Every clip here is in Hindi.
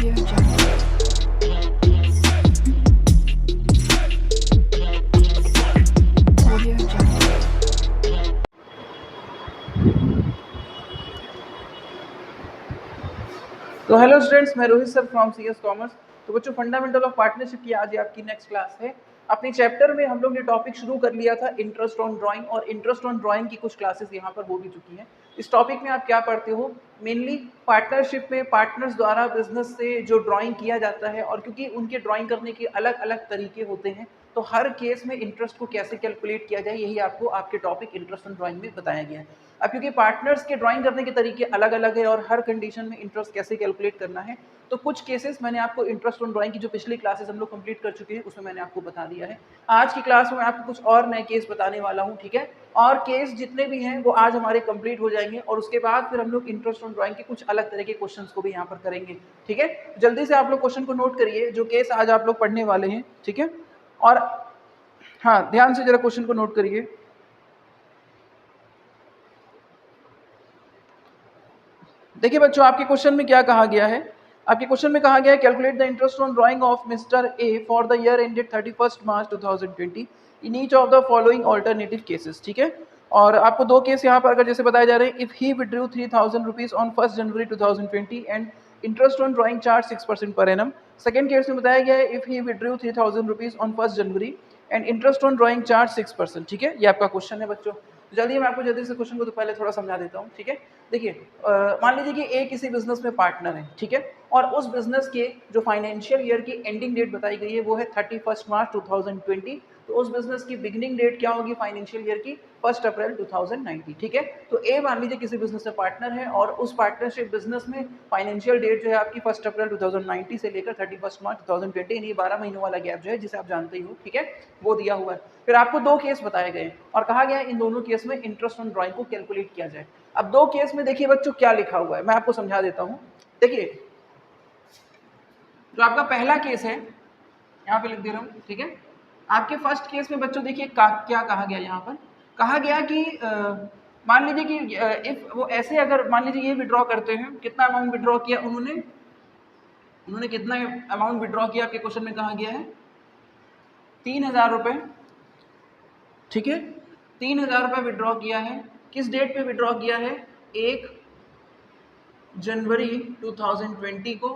Audio Jungle. Audio Jungle. तो हेलो स्टूडेंट्स, मैं Rohit sir from CS commerce. तो बच्चों, फंडामेंटल ऑफ पार्टनरशिप की आज आपकी नेक्स्ट क्लास है। अपनी चैप्टर में हम लोग ने टॉपिक शुरू कर लिया था इंटरेस्ट ऑन ड्राइंग, और इंटरेस्ट ऑन ड्राइंग की कुछ क्लासेस यहाँ पर हो भी चुकी हैं। इस टॉपिक में आप क्या पढ़ते हो? मेनली पार्टनरशिप में पार्टनर्स द्वारा बिजनेस से जो ड्राइंग किया जाता है, और क्योंकि उनके ड्राइंग करने के अलग अलग तरीके होते हैं, तो हर केस में इंटरेस्ट को कैसे कैलकुलेट किया जाए, यही आपको आपके टॉपिक इंटरेस्ट ऑन ड्राइंग में बताया गया है। अब क्योंकि पार्टनर्स के ड्राइंग करने के तरीके अलग अलग है और हर कंडीशन में इंटरेस्ट कैसे कैलकुलेट करना है, तो कुछ केसेस मैंने आपको इंटरेस्ट ऑन ड्राइंग की जो पिछली क्लासेस हम लोग कंप्लीट कर चुके हैं उसमें मैंने आपको बता दिया है। आज की क्लास में मैं आपको कुछ और नए केस बताने वाला हूं, ठीक है। और केस जितने भी हैं वो आज हमारे कंप्लीट हो जाएंगे, और उसके बाद फिर हम लोग इंटरेस्ट ऑन ड्राइंग के कुछ अलग तरह के क्वेश्चन को भी यहाँ पर करेंगे, ठीक है। जल्दी से आप लोग क्वेश्चन को नोट करिए जो केस आज आप लोग पढ़ने वाले हैं, ठीक है। और हाँ, ध्यान से जरा क्वेश्चन को नोट करिए। देखिए बच्चों, आपके क्वेश्चन में क्या कहा गया है? आपके क्वेश्चन में कहा गया है calculate the interest on drying of mister A for the year ended 31 March 2020 in each of the following alternative cases, ठीक है। और आपको दो केस यहाँ पर अगर जैसे बताए जा रहे हैं, if he withdrew 3000 rupees on 1 January 2020 and interest on drawing charge 6% per annum. Second case में बताया गया है if he withdrew 3000 rupees on 1 January and interest on drawing charge 6%, ठीक है। ये आपका क्वेश्चन है बच्चों। जल्दी मैं आपको जल्दी से क्वेश्चन को तो पहले थोड़ा समझा देता हूँ, ठीक है। देखिए, मान लीजिए कि ए किसी बिजनेस में पार्टनर है, ठीक है, और उस बिजनेस के जो फाइनेंशियल ईयर की एंडिंग डेट बताई गई है वो है 31 मार्च 2020। तो उस बिजनेस की बिगिनिंग डेट क्या होगी फाइनेंशियल ईयर की? 1 अप्रैल 2019, ठीक है। तो ए मान लीजिए किसी बिजनेस में पार्टनर है, और उस पार्टनरशिप बिजनेस में फाइनेंशियल डेट जो है आपकी 1 अप्रैल 2019 से लेकर 31 मार्च 2020, यानी 12 महीनों वाला गैप जो है, जिसे आप जानते ही हो, ठीक है, वो दिया हुआ है। फिर आपको दो केस बताए गए और कहा गया इन दोनों केस में इंटरेस्ट ऑन ड्राइंग को कैलकुलेट किया जाए। अब दो केस में देखिए बच्चों क्या लिखा हुआ है, मैं आपको समझा देता हूं। देखिए, जो आपका पहला केस है यहाँ पे लिख दे रहा हूँ, ठीक है। आपके फर्स्ट केस में बच्चों देखिए क्या कहा गया, यहाँ पर कहा गया कि मान लीजिए कि इफ वो ऐसे, अगर मान लीजिए ये विड्रॉ करते हैं, कितना अमाउंट विड्रॉ किया उन्होंने कितना अमाउंट विड्रॉ किया? आपके क्वेश्चन में कहा गया है 3000 रुपए, ठीक है। 3000 रुपए विड्रॉ किया है। किस डेट पे विड्रॉ किया है? 1 जनवरी 2020 को,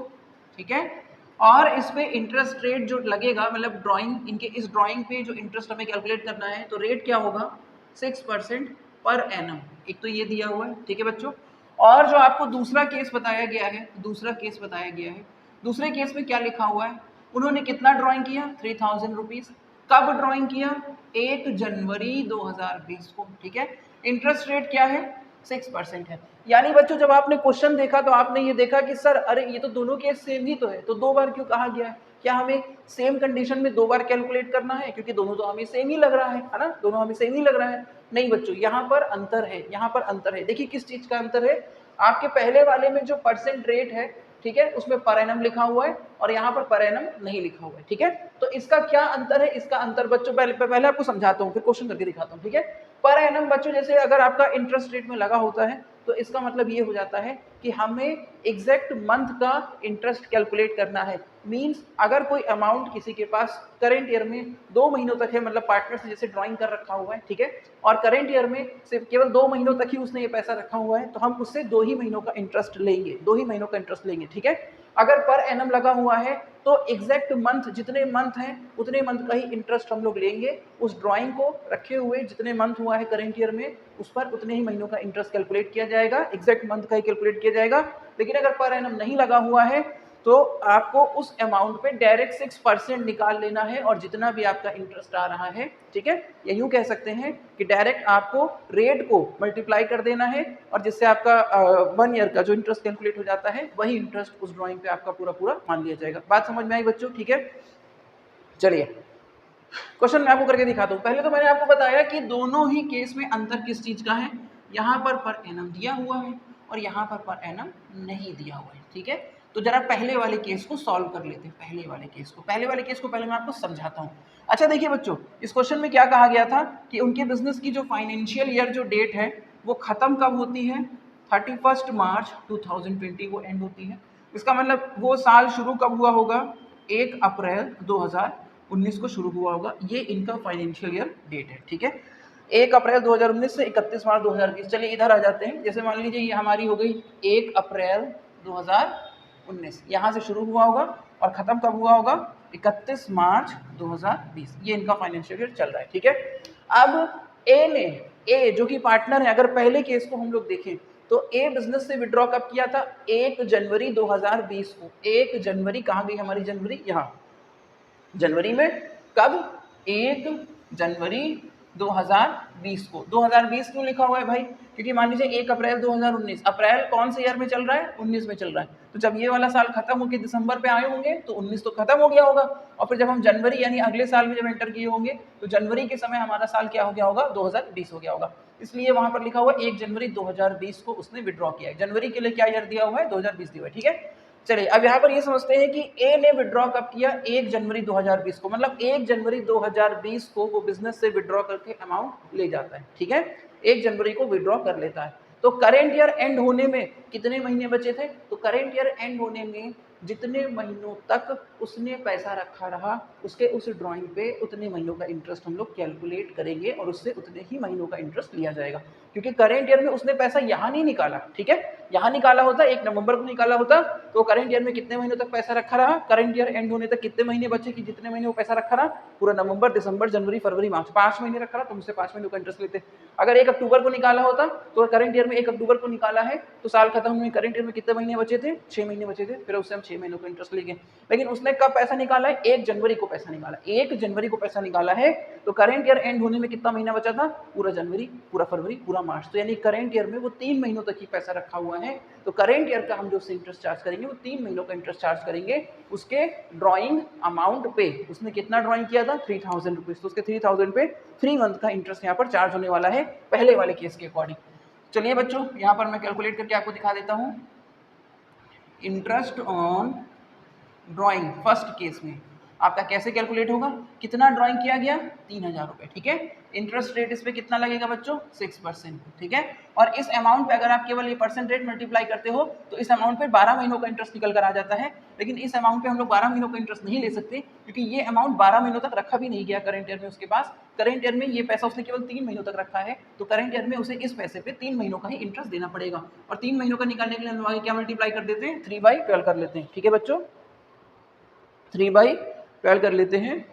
ठीक है। और इस पे इंटरेस्ट रेट जो लगेगा, मतलब ड्राइंग, इनके इस ड्राइंग पे जो इंटरेस्ट हमें कैलकुलेट करना है, तो रेट क्या होगा? 6% पर एनम। एक तो ये दिया हुआ है, ठीक है बच्चों। और जो आपको दूसरा केस बताया गया है, दूसरे केस में क्या लिखा हुआ है? उन्होंने कितना ड्राइंग किया? 3000 रुपीज। कब ड्राइंग किया? 1 जनवरी 2020 को, ठीक है। इंटरेस्ट रेट क्या है? 6% है। यानी बच्चों, जब आपने क्वेश्चन देखा तो आपने ये देखा कि सर अरे ये तो दोनों केस सेम ही तो है, तो दो बार क्यों कहा गया है? क्या हमें सेम कंडीशन में दो बार कैलकुलेट करना है? क्योंकि दोनों तो हमें सेम ही लग रहा है ना, दोनों हमें सेम ही लग रहा है। नहीं बच्चों, यहाँ पर अंतर है, यहाँ पर अंतर है। देखिए किस चीज का अंतर है। आपके पहले वाले में जो परसेंट रेट है, ठीक है, उसमें पर एनम लिखा हुआ है, और यहाँ पर पर एनम नहीं लिखा हुआ है, ठीक है। तो इसका क्या अंतर है? इसका अंतर बच्चों पहले आपको समझाता हूँ, फिर क्वेश्चन करके दिखाता हूँ, ठीक है। पर एनम बच्चों, जैसे अगर आपका इंटरेस्ट रेट में लगा होता है, तो इसका मतलब ये हो जाता है कि हमें एग्जैक्ट मंथ का इंटरेस्ट कैलकुलेट करना है। मींस अगर कोई अमाउंट किसी के पास करंट ईयर में 2 महीनों तक है, मतलब पार्टनर से जैसे ड्राइंग कर रखा हुआ है, ठीक है, और करंट ईयर में सिर्फ केवल 2 महीनों तक ही उसने ये पैसा रखा हुआ है, तो हम उससे 2 ही महीनों का इंटरेस्ट लेंगे, 2 ही महीनों का इंटरेस्ट लेंगे, ठीक है। अगर पर एनम लगा हुआ है तो एग्जैक्ट मंथ, जितने मंथ हैं उतने मंथ का ही इंटरेस्ट हम लोग लेंगे। उस ड्राइंग को रखे हुए जितने मंथ हुआ है करंट ईयर में, उस पर उतने ही महीनों का इंटरेस्ट कैलकुलेट किया जाएगा, एग्जैक्ट मंथ का ही कैलकुलेट किया जाएगा। लेकिन अगर पर एनम नहीं लगा हुआ है तो आपको उस अमाउंट पे डायरेक्ट 6% निकाल लेना है, और जितना भी आपका इंटरेस्ट आ रहा है, ठीक है, या यूं कह सकते हैं कि डायरेक्ट आपको रेट को मल्टीप्लाई कर देना है, और जिससे आपका 1 ईयर का जो इंटरेस्ट कैलकुलेट हो जाता है, वही इंटरेस्ट उस ड्राइंग पे आपका पूरा पूरा मान लिया जाएगा। बात समझ में आई बच्चों? ठीक है, चलिए क्वेश्चन मैं आपको करके दिखाता हूँ। पहले तो मैंने आपको बताया कि दोनों ही केस में अंतर किस चीज का है। यहाँ पर एनम दिया हुआ है, और यहाँ पर एनम नहीं दिया हुआ है, ठीक है। तो जरा पहले वाले केस को सॉल्व कर लेते हैं। पहले वाले केस को पहले मैं आपको समझाता हूँ। अच्छा देखिए बच्चों, इस क्वेश्चन में क्या कहा गया था कि उनके बिजनेस की जो फाइनेंशियल ईयर जो डेट है वो खत्म कब होती है? 31 मार्च 2020 को एंड होती है। इसका मतलब वो साल शुरू कब हुआ होगा, 1 अप्रैल 2019 को शुरू हुआ होगा, ये इनका फाइनेंशियल ईयर डेट है। ठीक है, 1 अप्रैल 2019 से 31 मार्च 2020। चलिए इधर आ जाते हैं, जैसे मान लीजिए ये हमारी हो गई 1 अप्रैल 2019, यहाँ से शुरू हुआ होगा और ख़त्म कब हुआ होगा, 31 मार्च 2020, ये इनका फाइनेंशियल ईयर चल रहा है। ठीक है, अब ए जो कि पार्टनर है, अगर पहले केस को हम लोग देखें तो ए बिजनेस से विड्रॉ कब किया था, 1 जनवरी 2020 को। 1 जनवरी कहाँ गई हमारी जनवरी, यहाँ जनवरी में, कब, 1 जनवरी 2020 को। 2020 क्यों लिखा हुआ है भाई, क्योंकि मान लीजिए 1 अप्रैल 2019, अप्रैल कौन से ईयर में चल रहा है, 19 में चल रहा है, तो जब ये वाला साल खत्म होकर दिसंबर पे आए होंगे तो 19 तो खत्म हो गया होगा, और फिर जब हम जनवरी यानी अगले साल में जब एंटर किए होंगे तो जनवरी के समय हमारा साल क्या हो गया होगा, 2020 हो गया होगा। इसलिए वहां पर लिखा हुआ 1 जनवरी 2020 को उसने विड्रॉ किया है। जनवरी के लिए क्या ईयर दिया हुआ है, 2020 दिया हुआ है। ठीक है, चलिए अब यहाँ पर ये समझते हैं कि ए ने विड्रॉ कब किया, 1 जनवरी 2020 को, मतलब 1 जनवरी 2020 को वो बिजनेस से विड्रॉ करके अमाउंट ले जाता है। ठीक है, 1 जनवरी को विड्रॉ कर लेता है। तो करेंट ईयर एंड होने में कितने महीने बचे थे, तो करेंट ईयर एंड होने में जितने महीनों तक उसने पैसा रखा रहा उसके उस ड्राइंग पे उतने महीनों का इंटरेस्ट हम लोग कैलकुलेट करेंगे और उससे उतने ही महीनों का इंटरेस्ट लिया जाएगा, क्योंकि करेंट ईयर में उसने पैसा यहाँ नहीं निकाला। ठीक है, यहाँ निकाला होता, 1 नवंबर को निकाला होता तो करेंट ईयर में कितने महीनों तक पैसा रखा रहा, करेंट ईयर एंड होने तक कितने महीने बचे कि जितने महीने वो पैसा रखा रहा, पूरा नवंबर दिसंबर जनवरी फरवरी मार्च 5 महीने रखा रहा तो मुझसे 5 महीनों का इंटरेस्ट लेते। अगर 1 अक्टूबर को निकाला होता तो करेंट ईयर में 1 अक्टूबर को निकाला है तो साल खत्म हुए, करेंट ईयर में कितने महीने बचे थे, 6 महीने बचे थे, फिर उससे हम 6 महीनों का इंटरेस्ट लेंगे। लेकिन उसने कब पैसा निकाला है, 1 जनवरी को पैसा निकाला, 1 जनवरी को पैसा निकाला है, तो करेंट ईयर एंड होने में कितना महीना बचा था, पूरा जनवरी, पूरा फरवरी, पूरा मार्च, तो यानी करेंट ईयर में वो 3 महीनों तक ही पैसा रखा हुआ है। तो करेंट ईयर का हम जो इंटरेस्ट चार्ज करेंगे वो 3 महीनों का इंटरेस्ट चार्ज करेंगे उसके ड्रॉइंग अमाउंट पे। उसने कितना ड्रॉइंग किया था, 3000 रुपीज, तो उसके 3000 पे 3 मंथ का इंटरेस्ट यहाँ पर चार्ज होने वाला है पहले वाले केस के अकॉर्डिंग। चलिए बच्चों यहाँ पर मैं कैलकुलेट करके आपको दिखा देता हूँ। Interest on drawing first case में आपका कैसे कैलकुलेट होगा, कितना ड्राइंग किया गया, 3000 रुपये। ठीक है, इंटरेस्ट रेट इस पे कितना लगेगा बच्चों, 6%। ठीक है, और इस अमाउंट पे अगर आप केवल ये परसेंट रेट मल्टीप्लाई करते हो तो इस अमाउंट पे 12 महीनों का इंटरेस्ट निकल कर आ जाता है। लेकिन इस अमाउंट पे हम लोग 12 महीनों का इंटरेस्ट नहीं ले सकते क्योंकि ये अमाउंट 12 महीनों तक रखा भी नहीं गया करेंट ईयर में उसके पास। करेंट ईयर में ये पैसा उसने केवल 3 महीनों तक रखा है, तो करेंट ईयर में उसे इस पैसे पे 3 महीनों का ही इंटरेस्ट देना पड़ेगा। और 3 महीनों का निकालने के लिए हम आगे क्या मल्टीप्लाई कर देते हैं, 3/12 कर लेते हैं। ठीक है बच्चों, 3/12 कर लेते हैं।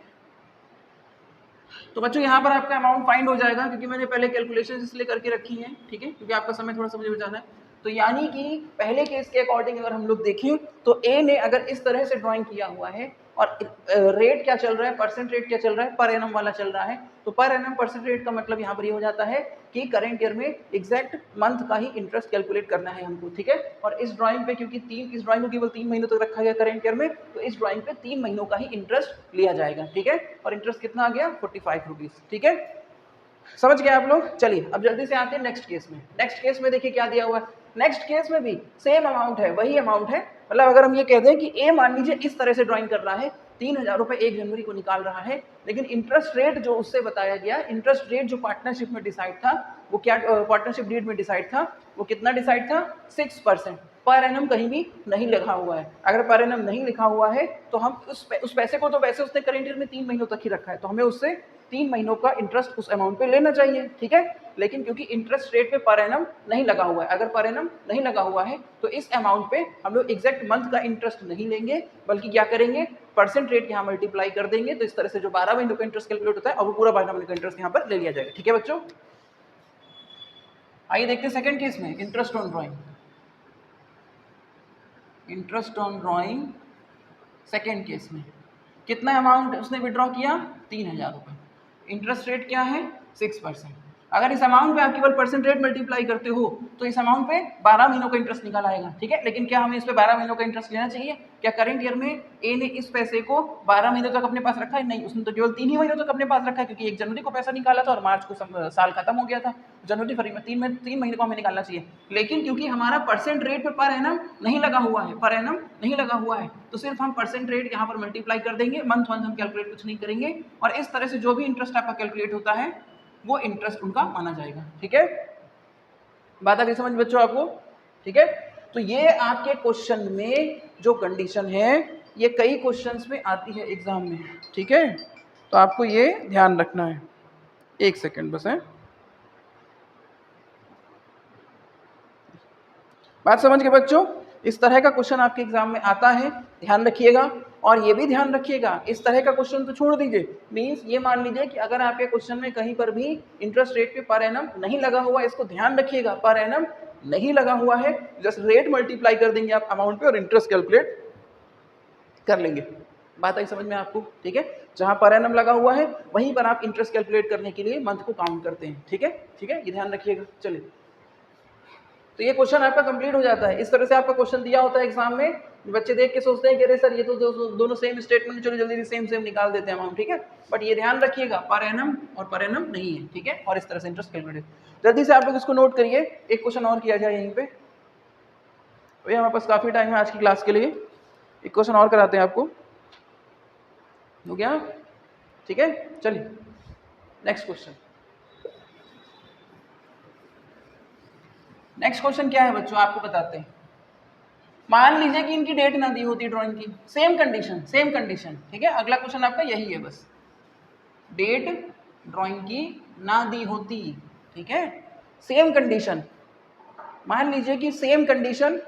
तो बच्चों यहाँ पर आपका अमाउंट फाइंड हो जाएगा क्योंकि मैंने पहले कैलकुलेशन इसलिए करके रखी है। ठीक है, क्योंकि आपका समय थोड़ा सा मुझे बचाना है। तो यानी कि पहले केस के अकॉर्डिंग अगर हम लोग देखें तो ए ने अगर इस तरह से ड्राइंग किया हुआ है और रेट क्या चल रहा है, परसेंट रेट क्या चल रहा है, पर एनम वाला चल रहा है, तो पर एनम परसेंट रेट का मतलब यहाँ पर ये हो जाता है कि करंट ईयर में एग्जैक्ट मंथ का ही इंटरेस्ट कैलकुलेट करना है हमको। ठीक है, और इस ड्राइंग पे क्योंकि इस ड्राइंग को केवल 3 महीनों तक रखा गया करंट ईयर में, तो इस ड्राइंग पे 3 महीनों का ही इंटरेस्ट लिया जाएगा। ठीक है, और इंटरेस्ट कितना आ गया, 45 रुपीज। ठीक है, समझ गए आप लोग। चलिए अब जल्दी से आते हैं नेक्स्ट केस में। नेक्स्ट केस में देखिए क्या दिया हुआ है, नेक्स्ट केस में भी सेम अमाउंट है, वही अमाउंट है। मतलब अगर हम ये कह दें कि ए मान लीजिए इस तरह से ड्राइंग कर रहा है, 3000 रुपए 1 जनवरी को निकाल रहा है, लेकिन इंटरेस्ट रेट जो उससे बताया गया, इंटरेस्ट रेट जो पार्टनरशिप में डिसाइड था वो क्या, पार्टनरशिप डीड में डिसाइड था, वो कितना डिसाइड था, 6%। पर एनम कहीं भी नहीं लिखा हुआ है। अगर पर एनम नहीं लिखा हुआ है तो हम उस पैसे को, तो वैसे उसने करेंट ईयर में 3 महीनों तक ही रखा है, तो हमें उससे 3 महीनों का इंटरेस्ट उस अमाउंट पे लेना चाहिए। ठीक है, लेकिन क्योंकि इंटरेस्ट रेट पे पर एनम नहीं लगा हुआ है, अगर पर एनम नहीं लगा हुआ है तो इस अमाउंट पे हम लोग एग्जैक्ट मंथ का इंटरेस्ट नहीं लेंगे, बल्कि क्या करेंगे, परसेंट रेट यहाँ मल्टीप्लाई कर देंगे। तो इस तरह से जो 12 महीनों का इंटरेस्ट कैलकुलेट होता है और वो पूरा 12 महीनों का इंटरेस्ट यहाँ पर ले लिया जाएगा। ठीक है बच्चों, आइए देखते हैं सेकंड केस में, interest on drawing. Interest on drawing second case में कितना अमाउंट उसने विड्रॉ किया, 3000 रुपये। इंटरेस्ट रेट क्या है, 6%। अगर इस अमाउंट पे आप केवल परसेंट रेट मल्टीप्लाई करते हो तो इस अमाउंट पे 12 महीनों का इंटरेस्ट निकल आएगा। ठीक है, लेकिन क्या हमें इस पे 12 महीनों का इंटरेस्ट लेना चाहिए, क्या करंट ईयर में ए ने इस पैसे को 12 महीनों तक अपने पास रखा है, नहीं, उसने तो केवल 3 ही महीनों तक अपने पास रखा है, क्योंकि 1 जनवरी को पैसा निकाला था और मार्च को साल खत्म हो गया था, जनवरी फरवरी में 3 महीने को हमें निकालना चाहिए। लेकिन क्योंकि हमारा परसेंट रेट पे पर एनम नहीं लगा हुआ है, पर एनम नहीं लगा हुआ है, तो सिर्फ हम परसेंट रेट यहाँ पर मल्टीप्लाई कर देंगे, मंथ हम कैलकुलेट कुछ नहीं करेंगे, और इस तरह से जो भी इंटरेस्ट आपका कैलकुलेट होता है वो इंटरेस्ट उनका माना जाएगा। ठीक है, बात आ गई समझ बच्चों आपको। ठीक है, तो ये आपके क्वेश्चन में जो कंडीशन है ये कई क्वेश्चंस में आती है एग्जाम में, ठीक है, तो आपको ये ध्यान रखना है। एक सेकंड बस है, बात समझ गए बच्चों? इस तरह का क्वेश्चन आपके एग्जाम में आता है, ध्यान रखिएगा। और ये भी ध्यान रखिएगा, इस तरह का क्वेश्चन तो छोड़ दीजिए, मींस ये मान लीजिए कि अगर आपके क्वेश्चन में कहीं पर भी इंटरेस्ट रेट पे पर एनम नहीं लगा हुआ, इसको ध्यान रखिएगा, पर एनम नहीं लगा हुआ है, जस्ट रेट मल्टीप्लाई कर देंगे आप अमाउंट पे और इंटरेस्ट कैलकुलेट कर लेंगे। बात आई समझ में आपको? ठीक है, जहां पर एनम लगा हुआ है वहीं पर आप इंटरेस्ट कैलकुलेट करने के लिए मंथ को काउंट करते हैं। ठीक है, ठीक है, ये ध्यान रखिएगा। चलिए, तो ये क्वेश्चन आपका कंप्लीट हो जाता है। इस तरह से आपका क्वेश्चन दिया होता है एग्जाम में, बच्चे देख के सोचते हैं कि अरे सर ये तो दोनों सेम स्टेटमेंट, चलो जल्दी सेम सेम निकाल देते हैं हम, ठीक है, बट ये ध्यान रखिएगा पर एनम और पर एनम नहीं है, ठीक है, और इस तरह से इंटरेस्ट कैलकुलेट। जल्दी से आप लोग इसको नोट करिए, एक क्वेश्चन और किया जाए यहीं पे। भैया हमारे पास काफी टाइम है आज की क्लास के लिए, एक क्वेश्चन और कराते हैं आपको, हो गया? ठीक है, चलिए नेक्स्ट क्वेश्चन। नेक्स्ट क्वेश्चन क्या है बच्चों, आपको बताते हैं। मान लीजिए कि इनकी डेट ना दी होती ड्राइंग की, सेम कंडीशन, ठीक है, अगला क्वेश्चन आपका यही है, बस डेट ड्राइंग की ना दी होती, ठीक है, सेम कंडीशन, मान लीजिए कि सेम कंडीशन,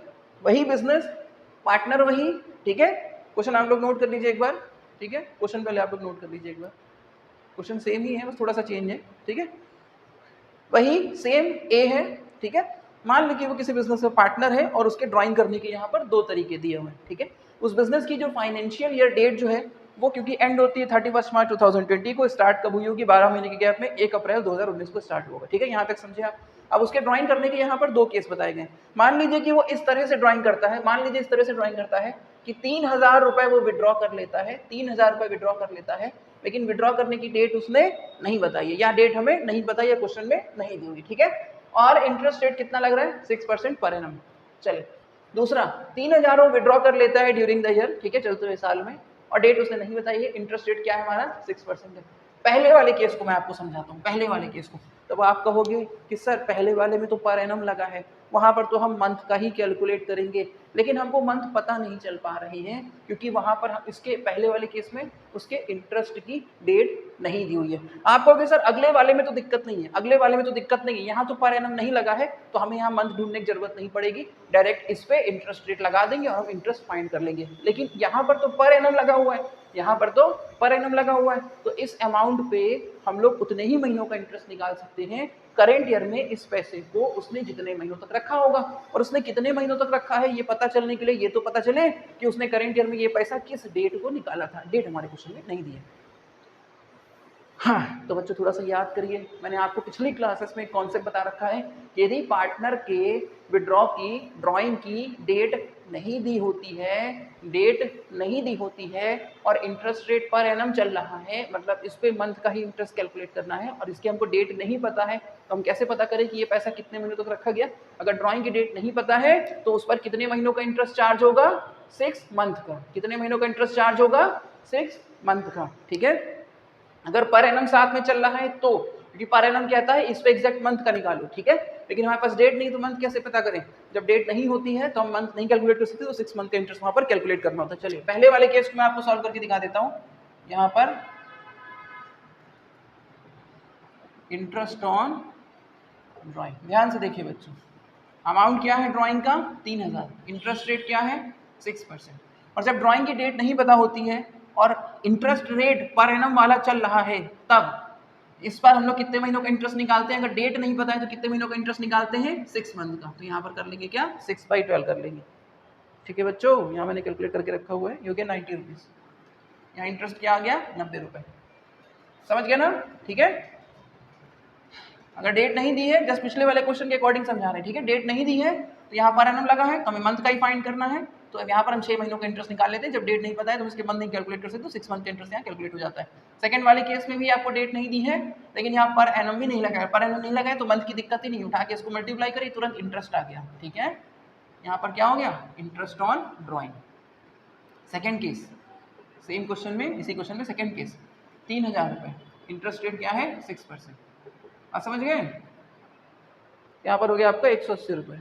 वही बिजनेस, पार्टनर वही, ठीक है। क्वेश्चन आप लोग नोट कर लीजिए एक बार, ठीक है, क्वेश्चन पहले आप लोग नोट कर लीजिए एक बार, क्वेश्चन सेम ही है, बस थोड़ा सा चेंज है, ठीक है, वही सेम ए है, ठीक है। मान लीजिए वो किसी बिजनेस में पार्टनर है और उसके ड्राइंग करने के यहाँ पर दो तरीके दिए हुए हैं, ठीक है। उस बिजनेस की जो फाइनेंशियल ईयर डेट जो है वो क्योंकि एंड होती है 31 मार्च 2020 को, स्टार्ट कब हुई होगी, 12 महीने के गैप में 1 अप्रैल 2019 को स्टार्ट होगा, ठीक है, यहाँ तक समझे आप। अब उसके ड्राइंग करने के यहाँ पर दो केस बताए गए। मान लीजिए कि वो इस तरह से ड्राइंग करता है, मान लीजिए इस तरह से ड्राइंग करता है कि 3000 रुपए वो विड्रॉ कर लेता है, 3000 रुपए विड्रॉ कर लेता है, लेकिन विड्रॉ करने की डेट उसने नहीं बताई है, या डेट हमें नहीं बताई है, क्वेश्चन में नहीं दी हुई, ठीक है। और इंटरेस्ट रेट कितना लग रहा है, 6% पर एनम। चलिए, दूसरा 3000 वो विड्रॉ कर लेता है ड्यूरिंग द ईयर, ठीक है, चलते हुए साल में, और डेट उसने नहीं बताई है, इंटरेस्ट रेट क्या है हमारा, 6% है। पहले वाले केस को मैं आपको समझाता हूँ, पहले वाले केस को। तब आप कहोगे कि सर पहले वाले में तो पर एनम लगा है, वहां पर तो हम मंथ का ही कैलकुलेट करेंगे, लेकिन हमको मंथ पता नहीं चल पा रही है क्योंकि वहां पर हम इसके पहले वाले केस में उसके इंटरेस्ट की डेट नहीं दी हुई है। आप कहोगे सर अगले वाले में तो दिक्कत नहीं है, अगले वाले में तो दिक्कत नहीं है, यहाँ तो पर एनम नहीं लगा है, तो हमें यहाँ मंथ ढूंढने की जरूरत नहीं पड़ेगी, डायरेक्ट इस पे इंटरेस्ट रेट लगा देंगे और हम इंटरेस्ट फाइंड कर लेंगे। लेकिन यहाँ पर तो पर एनम लगा हुआ है, यहाँ पर तो पर एनम लगा हुआ है, तो इस अमाउंट पे हम लोग उतने ही महीनों का इंटरेस्ट निकाल सकते हैं करेंट ईयर में इस पैसे को उसने जितने महीनों तक रखा होगा। और उसने कितने महीनों तक रखा है ये पता चलने के लिए ये तो पता चले कि उसने करेंट ईयर में ये पैसा किस डेट को निकाला था। डेट हमारे क्वेश्चन में नहीं दी है। हाँ, तो बच्चों थोड़ा सा याद करिए, मैंने आपको पिछली क्लासेस में एक कॉन्सेप्ट बता रखा है कि यदि पार्टनर के विड्रॉ की ड्राइंग की डेट नहीं दी होती है, डेट नहीं दी होती है और इंटरेस्ट रेट पर एनम चल रहा है, मतलब इस पे मंथ का ही इंटरेस्ट कैलकुलेट करना है और इसकी हमको डेट नहीं पता है, तो हम कैसे पता करें कि ये पैसा कितने महीनों तक रखा गया। अगर ड्राइंग की डेट नहीं पता है तो उस पर कितने महीनों का इंटरेस्ट चार्ज होगा, 6 मंथ का। कितने महीनों का इंटरेस्ट चार्ज होगा, 6 मंथ का, ठीक है। अगर पर एनम साथ में चल रहा है तो, क्योंकि पर एनम कहता है इस पे एग्जैक्ट मंथ का निकालो, ठीक है, लेकिन हमारे पास डेट नहीं तो मंथ कैसे पता करें। जब डेट नहीं होती है तो हम मंथ नहीं कैलकुलेट कर सकते, तो 6 मंथ का इंटरेस्ट वहां पर कैलकुलेट करना होता है। चलिए पहले वाले केस को मैं आपको सॉल्व करके दिखा देता हूं। यहाँ पर इंटरेस्ट ऑन ड्राइंग, ध्यान से देखिए बच्चों, अमाउंट क्या है ड्राइंग का, 3000, इंटरेस्ट रेट क्या है, 6%। और जब ड्राइंग की डेट नहीं पता होती है और इंटरेस्ट रेट पर एनम वाला चल रहा है, तब इस पर हम लोग कितने महीनों का इंटरेस्ट निकालते हैं। अगर डेट नहीं पता है तो कितने महीनों का इंटरेस्ट निकालते हैं, 6 मंथ का। तो यहाँ पर कर लेंगे क्या, 6/12 कर लेंगे, ठीक है बच्चों। यहाँ मैंने कैलकुलेट करके रखा हुआ है, ये हो गया 90 रुपीज़। यहाँ इंटरेस्ट क्या आ गया, 90 रुपये, समझ गया ना, ठीक है। अगर डेट नहीं दी है, जस्ट पिछले वाले क्वेश्चन के अकॉर्डिंग समझा रहे हैं, ठीक है, डेट नहीं दी है तो यहाँ पर एनम लगा है तो हमें मंथ का ही फाइंड करना है, तो अब यहाँ पर हम 6 महीनों का इंटरेस्ट निकाल लेते हैं। जब डेट नहीं पता है तो उसके मंथ नहीं कैलकुलेट कर सकते, तो 6 मंथ का इंटरेस्ट यहाँ कैलकुलेट हो जाता है। सेकंड वाले केस में भी आपको डेट नहीं दी है लेकिन यहाँ पर एनम भी नहीं लगा है, पर एनम नहीं लगा है तो मंथ की दिक्कत ही नहीं, उठा के इसको मल्टीप्लाई करी तुरंत इंटरेस्ट आ गया, ठीक है। यहाँ पर क्या हो गया, interest on drawing. Second case same question में, इसी क्वेश्चन में सेकेंड केस, 3000 रुपये, इंटरेस्ट रेट क्या है, 6%। आप समझ गए, यहाँ पर हो गया आपका 180 रुपये।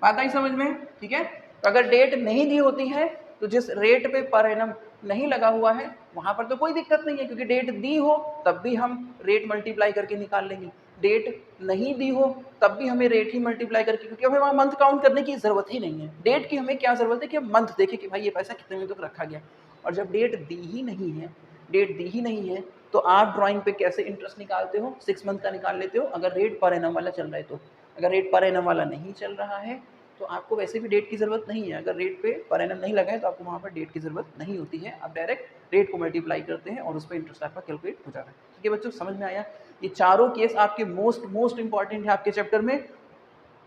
बात आई समझ में, ठीक है। तो अगर डेट नहीं दी होती है तो जिस रेट पे पर एनम नहीं लगा हुआ है वहां पर तो कोई दिक्कत नहीं है, क्योंकि डेट दी हो तब भी हम रेट मल्टीप्लाई करके निकाल लेंगे, डेट नहीं दी हो तब भी हमें रेट ही मल्टीप्लाई करके, क्योंकि हमें वहाँ मंथ काउंट करने की जरूरत ही नहीं है। डेट की हमें क्या जरूरत है कि हम मंथ देखें कि भाई ये पैसा कितने में तक रखा गया। और जब डेट दी ही नहीं है, डेट दी ही नहीं है तो आप ड्राइंग पे कैसे इंटरेस्ट निकालते हो? 6 मंथ का निकाल लेते हो अगर रेट पर एनम वाला चल रहा है तो। अगर रेट पर एनम वाला नहीं चल रहा है तो आपको वैसे भी डेट की ज़रूरत नहीं है। अगर रेट पे पर एनम नहीं लगा है तो आपको वहाँ पर डेट की ज़रूरत नहीं होती है, आप डायरेक्ट रेट को मल्टीप्लाई करते हैं और उस पर इंटरेस्ट आपका कैलकुलेट हो जा रहा है। ठीक है बच्चों, समझ में आया? ये चारों केस आपके मोस्ट इंपॉर्टेंट है आपके चैप्टर में।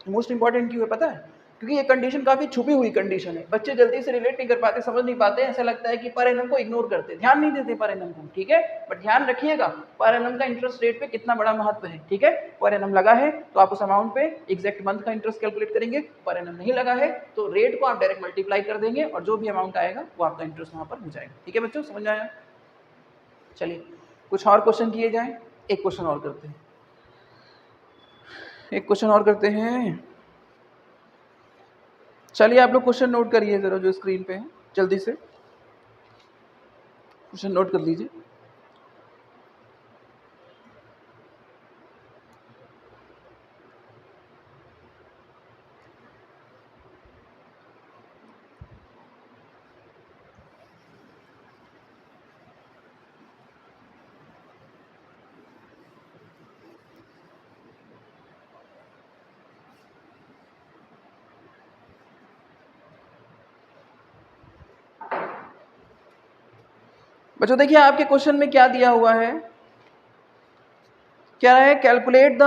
मोस्ट इंपॉर्टेंट क्यों है पता है? क्योंकि ये कंडीशन काफी छुपी हुई कंडीशन है, बच्चे जल्दी से रिलेट नहीं कर पाते, समझ नहीं पाते, ऐसा लगता है कि पर एनम को इग्नोर करते, ध्यान नहीं देते पर एनम को। ठीक है, बट ध्यान रखिएगा पर एनम का इंटरेस्ट रेट पे कितना बड़ा महत्व है। ठीक है, पर एनम लगा है तो आप उस अमाउंट पे एग्जैक्ट मंथ का इंटरेस्ट कैलकुलेट करेंगे, पर एनम नहीं लगा है तो रेट को आप डायरेक्ट मल्टीप्लाई कर देंगे और जो भी अमाउंट आएगा वो आपका इंटरेस्ट वहां पर हो जाएगा। ठीक है बच्चों, समझ आया? चलिए कुछ और क्वेश्चन किए जाए, एक क्वेश्चन और करते हैं, एक क्वेश्चन और करते हैं। चलिए आप लोग क्वेश्चन नोट करिए जरा जो स्क्रीन पे है, जल्दी से क्वेश्चन नोट कर लीजिए। बच्चों देखिए आपके क्वेश्चन में क्या दिया हुआ है, क्या है? कैलकुलेट द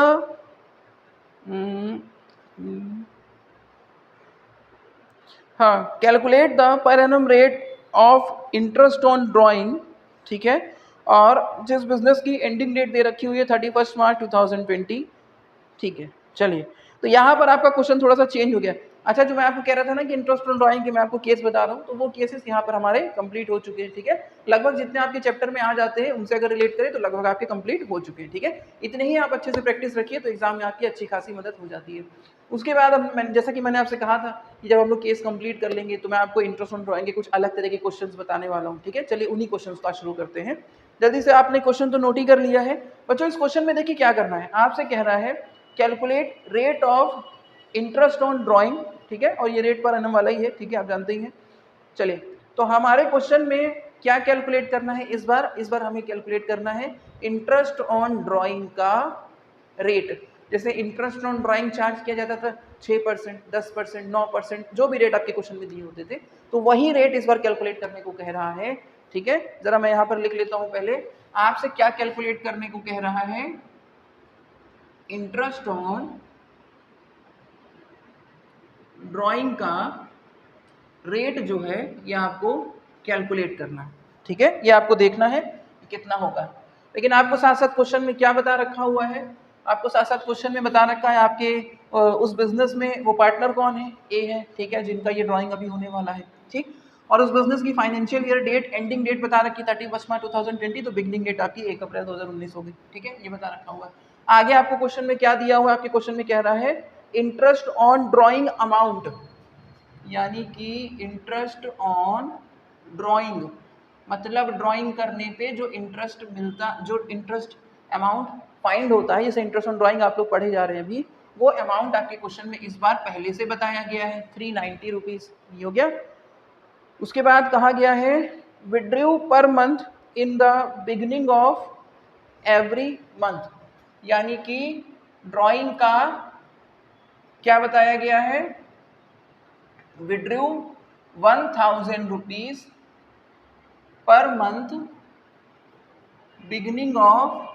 हाँ, calculate the per annum rate of interest on drawing. ठीक है, और जिस बिजनेस की एंडिंग डेट दे रखी हुई है 31 मार्च 2020। ठीक है, चलिए तो यहाँ पर आपका क्वेश्चन थोड़ा सा चेंज हो गया। अच्छा, जो मैं आपको कह रहा था ना कि इंटरेस्ट ऑन ड्राइंग के मैं आपको केस बता रहा हूँ, तो वो केसेस यहाँ पर हमारे कंप्लीट हो चुके हैं। ठीक है, लगभग जितने आपके चैप्टर में आ जाते हैं उनसे अगर रिलेट करें तो लगभग आपके कंप्लीट हो चुके हैं। ठीक है, इतने ही आप अच्छे से प्रैक्टिस रखिए तो एग्जाम में आपकी अच्छी खासी मदद हो जाती है। उसके बाद अब जैसा कि मैंने आपसे कहा था कि जब हम लोग केस कंप्लीट कर लेंगे तो मैं आपको इंटरेस्ट ऑन ड्राइंग के कुछ अलग तरह के क्वेश्चंस बताने वाला हूँ। ठीक है, चलिए उन्हीं क्वेश्चंस का शुरू करते हैं। जल्दी से, आपने क्वेश्चन तो नोट ही कर लिया है बच्चों। इस क्वेश्चन में देखिए क्या करना है, आपसे कह रहा है calculate rate of interest on drawing. ठीक है, और ये रेट पर एनम वाला ही है। ठीक है, आप जानते ही हैं। चलिए तो हमारे क्वेश्चन में क्या कैलकुलेट करना है इस बार हमें कैलकुलेट करना है इंटरेस्ट ऑन ड्राइंग का रेट। जैसे इंटरेस्ट ऑन ड्राइंग चार्ज किया जाता था 6%, 10%, 9%, जो भी रेट आपके क्वेश्चन में दिए होते थे, तो वही रेट इस बार कैलकुलेट करने को कह रहा है। ठीक है, जरा मैं यहाँ पर लिख लेता हूँ पहले, आपसे क्या कैलकुलेट करने को कह रहा है? इंटरेस्ट ऑन ड्राइंग का रेट जो है ये आपको कैलकुलेट करना है। ठीक है, ये आपको देखना है कितना होगा। लेकिन आपको साथ साथ क्वेश्चन में क्या बता रखा हुआ है? आपको साथ साथ क्वेश्चन में बता रखा है आपके उस बिजनेस में वो पार्टनर कौन है? ए है। ठीक है, जिनका ये ड्राइंग अभी होने वाला है। ठीक, और उस बिजनेस की financial year date, ending date बता रखी 31 मार्च 2020, तो बिगनिंग डेट आपकी 1 अप्रैल 2019 होगी। ठीक है, ये बता रखा हुआ है। आगे आपको क्वेश्चन में क्या दिया हुआ है? आपके क्वेश्चन में कह रहा है इंटरेस्ट ऑन ड्राइंग अमाउंट, यानी कि इंटरेस्ट ऑन ड्राइंग मतलब ड्राइंग करने पे जो इंटरेस्ट मिलता, जो इंटरेस्ट अमाउंट फाइंड होता है, जैसे इंटरेस्ट ऑन ड्राइंग आप लोग पढ़े जा रहे हैं अभी, वो अमाउंट आपके क्वेश्चन में इस बार पहले से बताया गया है 390 रुपीज। ये हो गया। उसके बाद कहा गया है withdrew per month in the beginning of every month, यानी कि ड्राइंग का क्या बताया गया है? Withdrew 1000 rupees per month beginning of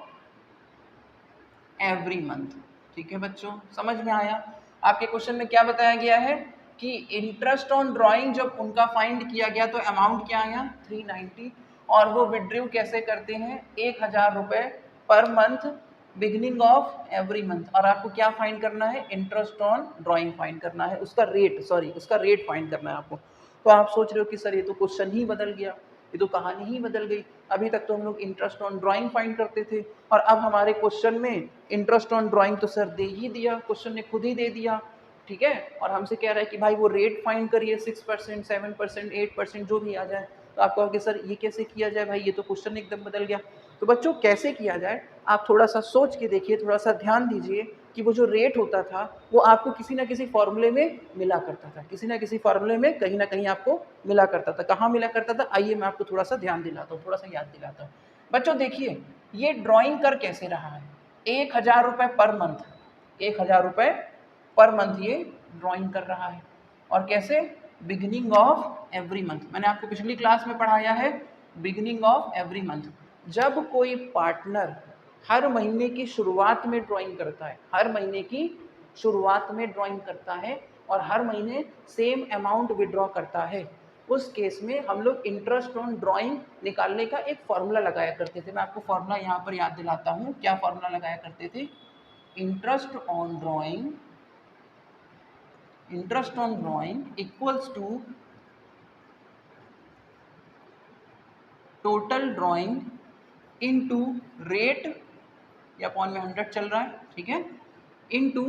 every month. ठीक है बच्चों, समझ में आया? आपके क्वेश्चन में क्या बताया गया है कि इंटरेस्ट ऑन ड्राइंग जब उनका फाइंड किया गया तो अमाउंट क्या आया? 390, और वो विड्रू कैसे करते हैं? 1000 रुपए per month beginning of every month. और आपको क्या फाइंड करना है? इंटरेस्ट ऑन ड्राइंग फाइंड करना है, उसका रेट, सॉरी उसका रेट फाइंड करना है आपको। तो आप सोच रहे हो कि सर ये तो क्वेश्चन ही बदल गया, ये तो कहानी ही बदल गई। अभी तक तो हम लोग इंटरेस्ट ऑन ड्राइंग फाइंड करते थे और अब हमारे क्वेश्चन में इंटरेस्ट ऑन ड्राइंग तो सर दे ही दिया, क्वेश्चन ने खुद ही दे दिया। ठीक है, और हमसे कह रहा है कि भाई वो रेट फाइंड करिए 6%, 7%, 8% जो भी आ जाए। तो आप कहोगे सर ये कैसे किया जाए भाई, ये तो क्वेश्चन एकदम बदल गया। तो बच्चों कैसे किया जाए, आप थोड़ा सा सोच के देखिए, थोड़ा सा ध्यान दीजिए कि वो जो रेट होता था वो आपको किसी ना किसी फॉर्मूले में मिला करता था, किसी ना किसी फॉर्मूले में कहीं ना कहीं आपको मिला करता था। कहाँ मिला करता था, आइए मैं आपको थोड़ा सा ध्यान दिलाता हूँ, थोड़ा सा याद दिलाता हूँ। बच्चों देखिए ये ड्राइंग कर कैसे रहा है, 1,000 रुपये पर मंथ, 1,000 रुपये पर मंथ ये ड्राइंग कर रहा है। और कैसे, बिगिनिंग ऑफ एवरी मंथ, मैंने आपको पिछली क्लास में पढ़ाया है बिगिनिंग ऑफ एवरी मंथ। जब कोई पार्टनर हर महीने की शुरुआत में ड्राइंग करता है, हर महीने की शुरुआत में ड्राइंग करता है और हर महीने सेम अमाउंट विड्रॉ करता है, उस केस में हम लोग इंटरेस्ट ऑन ड्राइंग निकालने का एक फॉर्मूला लगाया करते थे। मैं आपको फॉर्मूला यहाँ पर याद दिलाता हूँ, क्या फॉर्मूला लगाया करते थे, interest on drawing, interest on drawing equals to total drawing into rate, या अपॉन में 100 चल रहा है, ठीक है, इनटू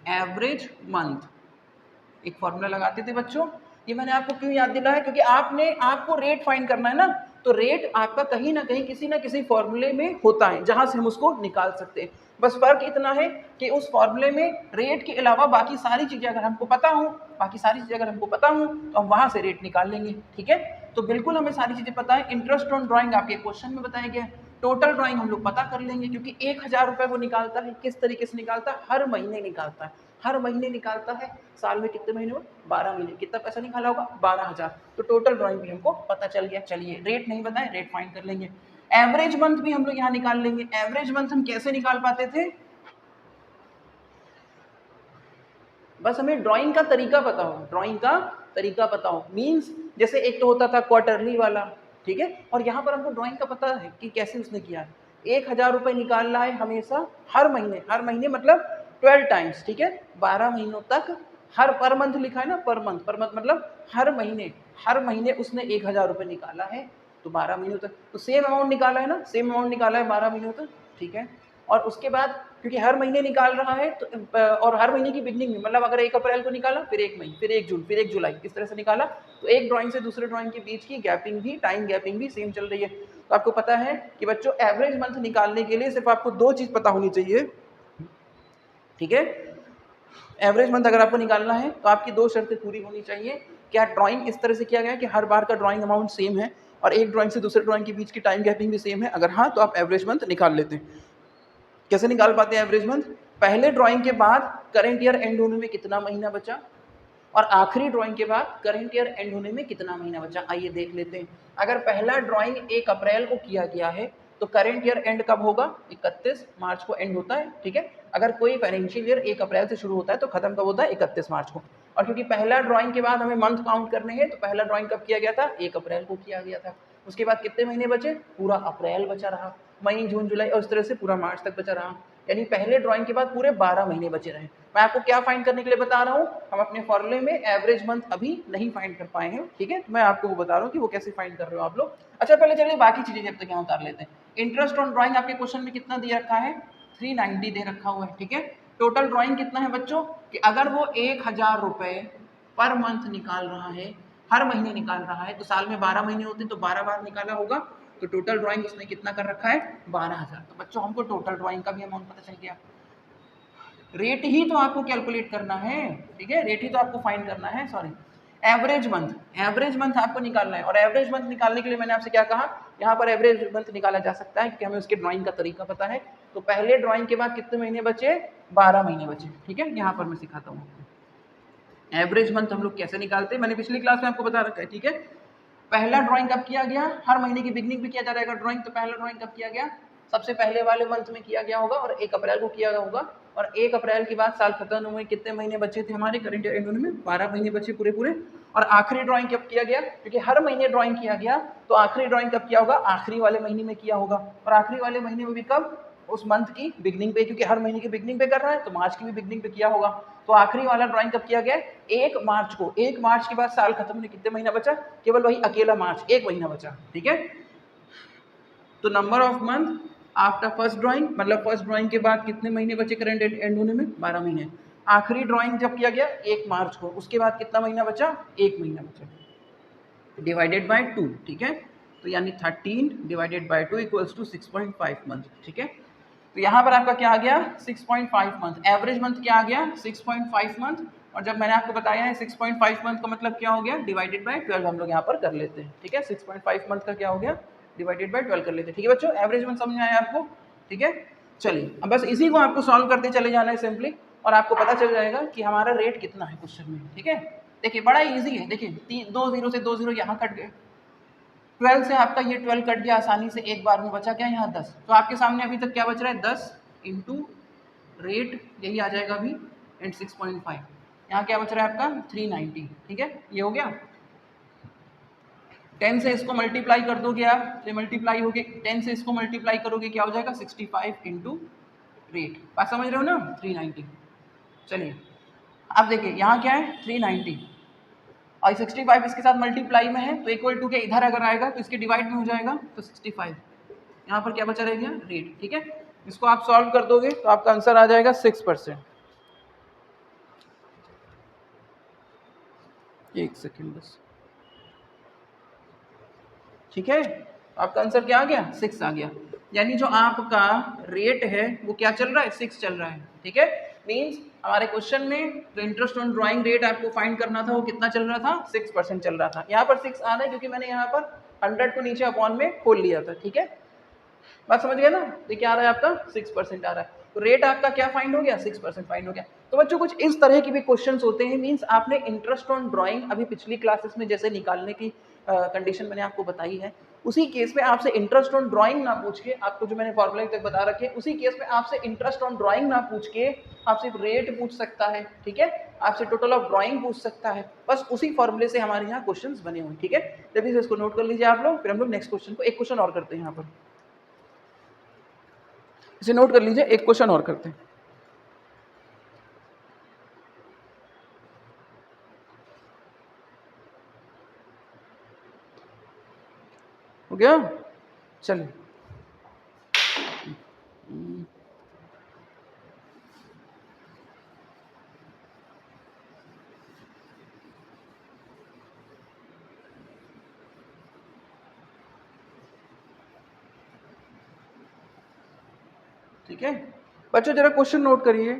एवरेज मंथ। एक फॉर्मूला लगाते थे बच्चों। ये मैंने आपको क्यों याद दिलाया, क्योंकि आपको रेट फाइंड करना है ना, तो रेट आपका कहीं ना कहीं किसी ना किसी फॉर्मूले में होता है जहां से हम उसको निकाल सकते हैं। बस फर्क इतना है कि उस फॉर्मूले में रेट के अलावा बाकी सारी चीजें अगर हमको पता हो, तो हम वहां से रेट निकाल लेंगे, ठीक है। तो बिल्कुल हमें सारी चीजें पता है। इंटरेस्ट ऑन ड्राइंग आपके क्वेश्चन में बताया गया है, टोटल ड्राइंग हम लोग पता कर लेंगे, क्योंकि 1,000 रुपये वो निकालता है। किस तरीके से निकालता है, हर महीने निकालता है, हर महीने निकालता है। साल में कितने महीने हुए, 12 महीने, कितना पैसा निकाला होगा, 12,000। तो टोटल ड्राइंग भी हमको पता चल गया। चलिए रेट नहीं बताए, रेट फाइंड कर लेंगे। एवरेज मंथ भी हम लोग यहाँ निकाल लेंगे। एवरेज मंथ हम कैसे निकाल पाते थे, बस हमें ड्राइंग का तरीका पता हो, ड्राइंग का तरीका पता हो। मींस जैसे एक तो होता था क्वार्टरली वाला, ठीक है, और यहाँ पर हमको ड्राइंग का पता है कि कैसे उसने किया है। 1,000 रुपये निकाल रहा है हमेशा, हर महीने मतलब 12 टाइम्स, ठीक है, 12 महीनों तक। हर पर मंथ लिखा है ना, पर मंथ मतलब हर महीने उसने 1,000 रुपये निकाला है, तो 12 महीनों तक तो सेम अमाउंट निकाला है ना, सेम अमाउंट निकाला है 12 महीनों तक, ठीक है। और उसके बाद क्योंकि हर महीने निकाल रहा है तो और हर महीने की बिगनिंग में, मतलब अगर 1 अप्रैल को निकाला, फिर 1 मई, फिर 1 जून, फिर 1 जुलाई, इस तरह से निकाला, तो एक ड्राइंग से दूसरे ड्राइंग के बीच की गैपिंग भी, टाइम गैपिंग भी सेम चल रही है। तो आपको पता है कि बच्चों एवरेज मंथ निकालने के लिए सिर्फ आपको 2 चीज पता होनी चाहिए, ठीक है। एवरेज मंथ अगर आपको निकालना है तो आपकी 2 शर्तें पूरी होनी चाहिए। क्या ड्राइंग इस तरह से किया गया है कि हर बार का ड्राइंग अमाउंट सेम है और एक ड्राइंग से दूसरे ड्राइंग के बीच की टाइम गैपिंग भी सेम है, अगर हाँ तो आप एवरेज मंथ निकाल लेते हैं। कैसे निकाल पाते हैं एवरेज मंथ, पहले ड्राइंग के बाद करंट ईयर एंड होने में कितना महीना बचा, और आखिरी ड्राइंग के बाद करंट ईयर एंड होने में कितना महीना बचा। आइए देख लेते हैं। अगर पहला ड्राइंग 1 अप्रैल को किया गया है तो करंट ईयर एंड कब होगा, 31 मार्च को एंड होता है, ठीक है। अगर कोई फाइनेंशियल ईयर 1 अप्रैल से शुरू होता है तो खत्म कब होता है, 31 मार्च को। और क्योंकि पहला ड्राइंग के बाद हमें मंथ काउंट करने हैं, तो पहला ड्राइंग कब किया गया था, 1 अप्रैल को किया गया था। उसके बाद कितने महीने बचे, पूरा अप्रैल बचा रहा, मई जून जुलाई और इस तरह से पूरा मार्च तक बचा रहा, यानी पहले ड्राइंग के बाद पूरे 12 महीने बचे रहे। मैं आपको क्या फाइंड करने के लिए बता रहा हूँ, हम अपने फॉर्मूले में एवरेज मंथ अभी नहीं फाइंड कर पाए हैं, ठीक है। तो मैं आपको वो बता रहा हूँ कि वो कैसे फाइंड कर रहे हो आप लोग। अच्छा पहले चलिए बाकी चीजें जब तक यहाँ उतार लेते हैं। इंटरेस्ट ऑन ड्राइंग आपके क्वेश्चन में कितना दे रखा है, 390 दे रखा हुआ है, ठीक है। टोटल ड्राइंग कितना है बच्चों, कि अगर वो 1,000 रुपये पर मंथ निकाल रहा है, हर महीने निकाल रहा है, तो साल में 12 महीने होते हैं तो 12 बार निकाला होगा, तो टोटल ड्राइंग उसने कितना कर रखा है, 12,000। तो बच्चों हमको टोटल ड्राइंग का भी अमाउंट पता चल गया। रेट ही तो आपको कैलकुलेट करना है, ठीक है, रेट ही तो आपको फाइंड करना है, सॉरी एवरेज मंथ आपको निकालना है। और एवरेज मंथ निकालने के लिए मैंने आपसे क्या कहा, यहाँ पर एवरेज मंथ निकाला जा सकता है क्योंकि हमें उसके ड्राइंग का तरीका पता है। तो पहले ड्राइंग के बाद कितने महीने बचे, 12 महीने बचे, ठीक है। यहाँ पर मैं सिखाता हूँ एवरेज मंथ हम लोग कैसे निकालते हैं, मैंने पिछली क्लास में आपको बता रखा है, ठीक है। पहला ड्राइंग कब किया गया, हर महीने की बिगनिंग पे किया जा रहेगा ड्राइंग, तो पहला ड्राइंग कब किया गया, सबसे पहले वाले मंथ में किया गया होगा और 1 अप्रैल को किया गया होगा। और 1 अप्रैल के बाद साल खत्म हुए, कितने महीने बचे थे हमारे करंट एंड होने में, 12 महीने बचे पूरे पूरे। और आखिरी ड्राइंग कब किया गया, क्योंकि हर महीने ड्राइंग किया गया, तो आखिरी ड्राइंग कब किया होगा, आखिरी वाले महीने में किया होगा। और आखिरी वाले महीने में भी कब, उस मंथ की बिगनिंग पे, क्योंकि हर महीने की बिगनिंग पे कर रहा है तो मार्च की भी बिगनिंग पे किया होगा। तो आखिरी वाला ड्राइंग कब किया गया, 1 मार्च को। 1 मार्च के बाद साल खत्म होने कितने महीना बचा, केवल वही अकेला मार्च, 1 महीना बचा, ठीक है। तो number of month after first drawing, मतलब फर्स्ट ड्राइंग के बाद कितने महीने बचे करंट एंड होने में, 12 महीने। आखिरी ड्राइंग जब किया गया 1 मार्च को, उसके बाद कितना महीना बचा? 1 महीना बचा, डिवाइडेड बाय 2, ठीक है। तो यानी 13 divided by 2 equals to 6.5 month, ठीक है। तो यहाँ पर आपका क्या आ गया? 6.5 मंथ। एवरेज मंथ क्या आ गया? 6.5 मंथ। और जब मैंने आपको बताया है 6.5 मंथ का मतलब क्या हो गया? डिवाइडेड बाय 12 हम लोग यहाँ पर कर लेते हैं, ठीक है। 6.5 मंथ का क्या हो गया? डिवाइडेड बाय 12 कर लेते हैं, ठीक है बच्चों। एवरेज मंथ समझ में आया आपको? ठीक है, चलिए अब बस इसी को आपको सॉल्व करते चले जाना है सिंपली, और आपको पता चल जाएगा कि हमारा रेट कितना है क्वेश्चन में, ठीक है। देखिए बड़ा इजी है, देखिए 2 जीरो से 2 जीरो यहाँ कट गए, 12 से आपका ये 12 कट गया आसानी से, एक बार में बचा क्या? यहाँ 10। तो आपके सामने अभी तक क्या बच रहा है? 10 इंटू रेट, यही आ जाएगा अभी, एंड 6.5। यहाँ क्या बच रहा है आपका? 390, ठीक है, ये हो गया। 10 से इसको मल्टीप्लाई कर दोगे आप, ये मल्टीप्लाई होगी, 10 से इसको मल्टीप्लाई करोगे क्या हो जाएगा? 65 इंटू रेट, बात समझ रहे हो ना? 390। चलिए अब देखिए यहाँ क्या है? 390 और 65 इसके साथ मल्टीप्लाई में है, तो इक्वल टू के इधर अगर आएगा तो इसके डिवाइड में हो जाएगा, तो 65 यहाँ पर क्या बचा रह गया? रेट, ठीक है। इसको आप सॉल्व कर दोगे तो आपका आंसर आ जाएगा 6%। एक सेकेंड बस, ठीक है। आपका आंसर क्या आ गया? 6 आ गया। यानी जो आपका रेट है वो क्या चल रहा है? 6 चल रहा है, ठीक है। मींस हमारे क्वेश्चन में जो इंटरेस्ट ऑन ड्राइंग रेट आपको फाइंड करना था वो कितना चल रहा था? 6% चल रहा था। यहाँ पर 6 आ रहा है क्योंकि मैंने यहाँ पर 100 को नीचे अपॉन में खोल लिया था, ठीक है। बात समझ गए ना? ये क्या आ रहा है आपका? 6% आ रहा है। तो रेट आपका क्या फाइंड हो गया? 6% फाइंड हो गया। तो बच्चों कुछ इस तरह की भी क्वेश्चंस होते हैं, मींस आपने इंटरेस्ट ऑन ड्राइंग अभी पिछली क्लासेस में जैसे निकालने की कंडीशन मैंने आपको बताई है, उसी केस में आपसे इंटरेस्ट ऑन ड्राइंग ना पूछ के, आपको जो मैंने फॉर्मूला तक बता रखे, उसी केस में आपसे इंटरेस्ट ऑन ड्राइंग ना पूछ के आपसे रेट पूछ सकता है, ठीक है। आपसे टोटल ऑफ ड्राइंग पूछ सकता है, बस उसी फॉर्मूले से हमारे यहाँ क्वेश्चंस बने हुए, ठीक है। जल्दी से इसको नोट कर लीजिए आप लोग, फिर हम लोग नेक्स्ट क्वेश्चन को, एक क्वेश्चन और करते हैं यहाँ पर, इसे नोट कर लीजिए, एक क्वेश्चन और करते हैं। हो गया? चलिए ठीक है बच्चों, जरा क्वेश्चन नोट करिए,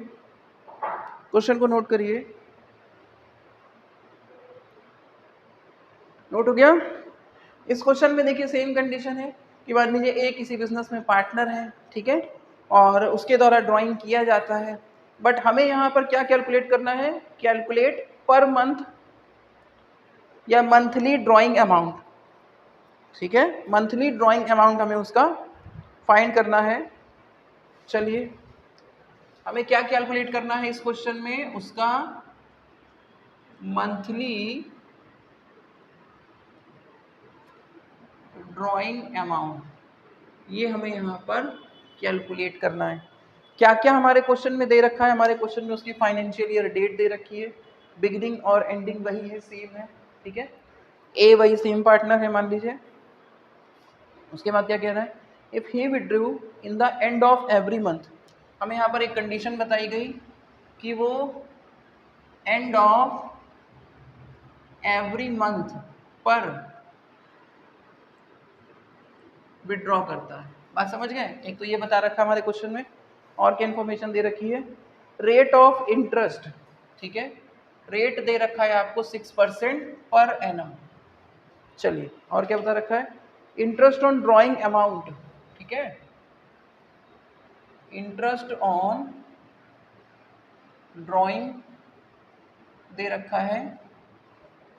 क्वेश्चन को नोट करिए। नोट हो गया? इस क्वेश्चन में देखिए सेम कंडीशन है कि मान लीजिए ए किसी बिजनेस में पार्टनर है, ठीक है, और उसके द्वारा ड्राइंग किया जाता है, बट हमें यहाँ पर क्या कैलकुलेट करना है? कैलकुलेट पर मंथ या मंथली ड्राइंग अमाउंट, ठीक है। मंथली ड्राइंग अमाउंट हमें उसका फाइंड करना है। चलिए हमें क्या कैलकुलेट करना है इस क्वेश्चन में? उसका मंथली ड्राइंग अमाउंट, ये हमें यहाँ पर कैलकुलेट करना है। क्या क्या हमारे क्वेश्चन में दे रखा है? हमारे क्वेश्चन में उसकी फाइनेंशियल ईयर डेट दे रखी है, बिगिनिंग और एंडिंग वही है, सेम है, ठीक है। ए वही सेम पार्टनर है मान लीजिए। उसके बाद क्या कह रहा है? If he withdrew in the end of every month, हमें यहाँ पर एक कंडीशन बताई गई कि वो एंड ऑफ एवरी मंथ पर विड्रॉ करता है। बात समझ गए? एक तो ये बता रखा हमारे क्वेश्चन में, और क्या इन्फॉर्मेशन दे रखी है? रेट ऑफ इंटरेस्ट, ठीक है, रेट दे रखा है आपको 6% पर एनम। चलिए और क्या बता रखा है? इंटरेस्ट ऑन ड्राइंग अमाउंट, ठीक है, इंटरेस्ट ऑन ड्राइंग दे रखा है,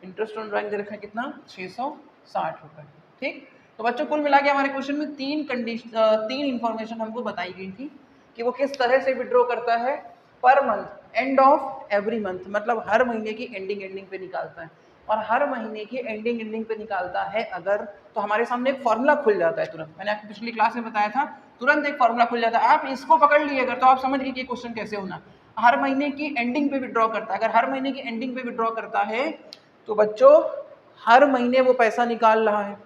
इंटरेस्ट ऑन ड्राइंग दे रखा है कितना? 660 रुपए, ठीक। तो बच्चों कुल मिला के हमारे क्वेश्चन में तीन इंफॉर्मेशन हमको बताई गई थी कि वो किस तरह से विड्रॉ करता है per month, end of every month, मतलब हर महीने की एंडिंग पे निकालता है, और हर महीने की एंडिंग पे निकालता है अगर, तो हमारे सामने एक फॉर्मूला खुल जाता है तुरंत। मैंने आपको पिछली क्लास में बताया था, तुरंत एक फॉर्मूला खुल जाता है। आप इसको पकड़ लिए अगर तो आप समझ गए कि क्वेश्चन कैसे होना। हर महीने की एंडिंग पे विड्रॉ करता है, अगर हर महीने की एंडिंग पे विड्रॉ करता है तो बच्चों हर महीने वो पैसा निकाल रहा है,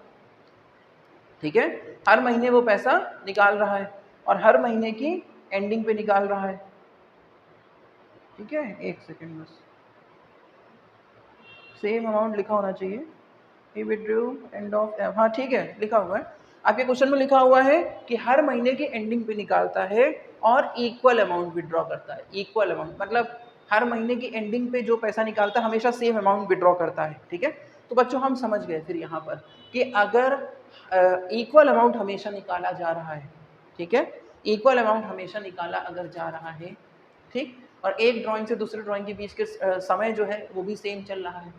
ठीक है, हर महीने वो पैसा निकाल रहा है, और हर महीने की एंडिंग पे निकाल रहा है। ठीक है, एक सेकेंड बस, सेम अमाउंट लिखा होना चाहिए, he withdrew end of, हाँ ठीक है लिखा हुआ है आपके क्वेश्चन में, लिखा हुआ है कि हर महीने की एंडिंग पे निकालता है और इक्वल अमाउंट विड्रॉ करता है। इक्वल अमाउंट मतलब हर महीने की एंडिंग पे जो पैसा निकालता है हमेशा सेम अमाउंट विड्रॉ करता है। ठीक है, तो बच्चों हम समझ गए फिर यहाँ पर कि अगर इक्वल अमाउंट हमेशा निकाला जा रहा है, ठीक है, इक्वल अमाउंट हमेशा निकाला अगर जा रहा है, ठीक, और एक ड्राइंग से दूसरे ड्राइंग के बीच के समय जो है वो भी सेम चल रहा है,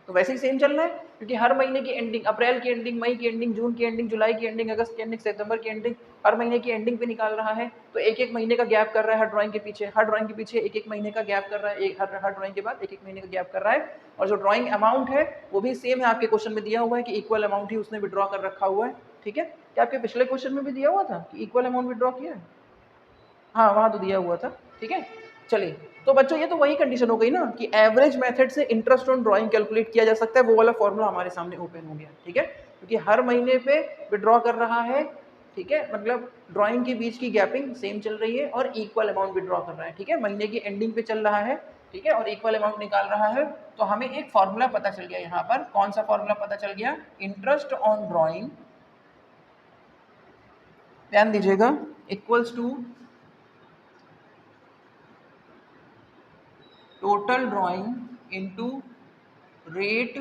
तो वैसे ही सेम चल रहा है क्योंकि हर महीने की एंडिंग, अप्रैल की एंडिंग, मई की एंडिंग, जून की एंडिंग, जुलाई की एंडिंग, अगस्त की एंडिंग, सितंबर की एंडिंग, हर महीने की एंडिंग पे निकाल रहा है, तो एक एक महीने का गैप कर रहा है हर ड्राइंग के पीछे, हर ड्राइंग के पीछे एक एक महीने का गैप कर रहा है, हर ड्राइंग के बाद एक एक महीने का गैप कर रहा है, और जो ड्राइंग अमाउंट है वो भी सेम है, आपके क्वेश्चन में दिया हुआ है कि इक्वल अमाउंट ही उसने विड्रॉ कर रखा हुआ है। ठीक है, क्या आपके पिछले क्वेश्चन में भी दिया हुआ था कि इक्वल अमाउंट विड्रॉ किया है? हाँ वहाँ तो दिया हुआ था। ठीक है, चलिए, तो बच्चों ये तो वही कंडीशन हो गई ना कि एवरेज मेथड से इंटरेस्ट ऑन ड्राइंग कैलकुलेट किया जा सकता है, वो वाला फॉर्मूला हमारे सामने ओपन हो गया। ठीक है, क्योंकि हर महीने पे विड्रॉ कर रहा है, ठीक है, मतलब ड्राइंग के बीच की गैपिंग सेम चल रही है और इक्वल अमाउंट विड्रॉ कर रहा है। ठीक है, महीने की एंडिंग पे चल रहा है, ठीक है, और इक्वल अमाउंट निकाल रहा है, तो हमें एक फॉर्मूला पता चल गया यहाँ पर। कौन सा फॉर्मूला पता चल गया? इंटरेस्ट ऑन ड्राइंग, ध्यान दीजिएगा, equals to total drawing into rate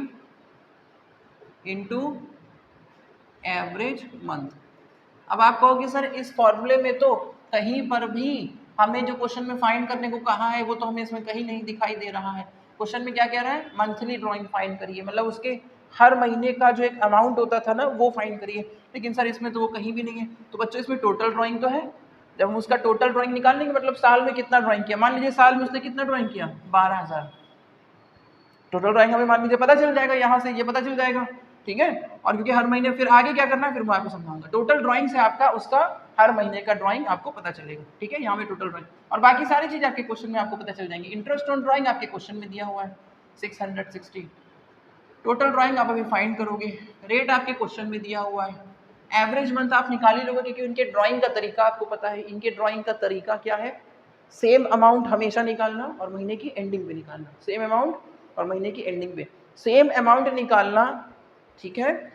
into average month. अब आप कहोगे सर इस फॉर्मूले में तो कहीं पर भी हमें जो क्वेश्चन में फाइंड करने को कहा है वो तो हमें इसमें कहीं नहीं दिखाई दे रहा है। क्वेश्चन में क्या कह रहा है? मंथली ड्राइंग फाइंड करिए, मतलब उसके हर महीने का जो एक अमाउंट होता था ना वो फाइंड करिए, लेकिन सर इसमें तो वो कहीं भी नहीं है। तो बच्चों इसमें टोटल ड्राइंग तो है, जब हम उसका टोटल ड्राइंग निकालने के मतलब साल में कितना ड्राइंग किया, मान लीजिए साल में उसने कितना ड्राइंग किया, 12,000, टोटल ड्राइंग हमें मान लीजिए पता चल जाएगा, यहाँ से ये पता चल जाएगा। ठीक है, और क्योंकि हर महीने फिर आगे क्या करना है फिर मैं आपको समझाऊंगा। टोटल ड्राइंग से आपका उसका हर महीने का ड्राइंग आपको पता चलेगा। ठीक है, यहाँ में टोटल ड्राइंग और बाकी सारी चीज आपके क्वेश्चन में आपको पता चल जाएंगी। इंटरेस्ट ऑन ड्राइंग आपके क्वेश्चन में दिया हुआ है 660, टोटल ड्राइंग आप अभी फाइंड करोगे, रेट आपके क्वेश्चन में दिया हुआ है, एवरेज मंथ आप निकाल ही लोगे क्योंकि इनके ड्राइंग का तरीका आपको पता है। इनके ड्राइंग का तरीका क्या है? सेम अमाउंट हमेशा निकालना और महीने की एंडिंग पे निकालना, सेम अमाउंट और महीने की एंडिंग पे सेम अमाउंट निकालना, ठीक है,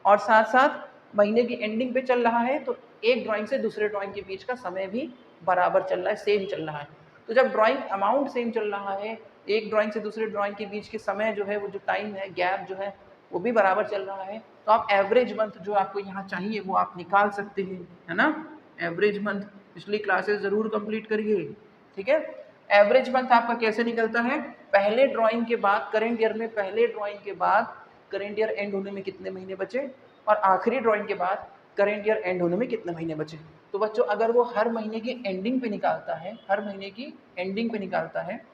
और साथ साथ महीने की एंडिंग पे चल रहा है तो एक ड्राइंग से दूसरे ड्राइंग के बीच का समय भी बराबर चल रहा है, सेम चल रहा है। तो जब ड्राइंग अमाउंट सेम चल रहा है, एक ड्राइंग से दूसरे ड्राइंग के बीच के समय जो है वो जो टाइम है, गैप जो है वो भी बराबर चल रहा है, तो आप एवरेज मंथ जो आपको यहाँ चाहिए वो आप निकाल सकते हैं, है ना। एवरेज मंथ पिछली क्लासेस जरूर कंप्लीट करिए। ठीक है, एवरेज मंथ आपका कैसे निकलता है? पहले ड्राइंग के बाद करेंट ईयर में, पहले ड्राइंग के बाद करेंट ईयर एंड होने में कितने महीने बचे, और आखिरी ड्राइंग के बाद करेंट ईयर एंड होने में कितने महीने बचे। तो बच्चों अगर वो हर महीने की एंडिंग पे निकालता है, हर महीने की एंडिंग पे निकालता है,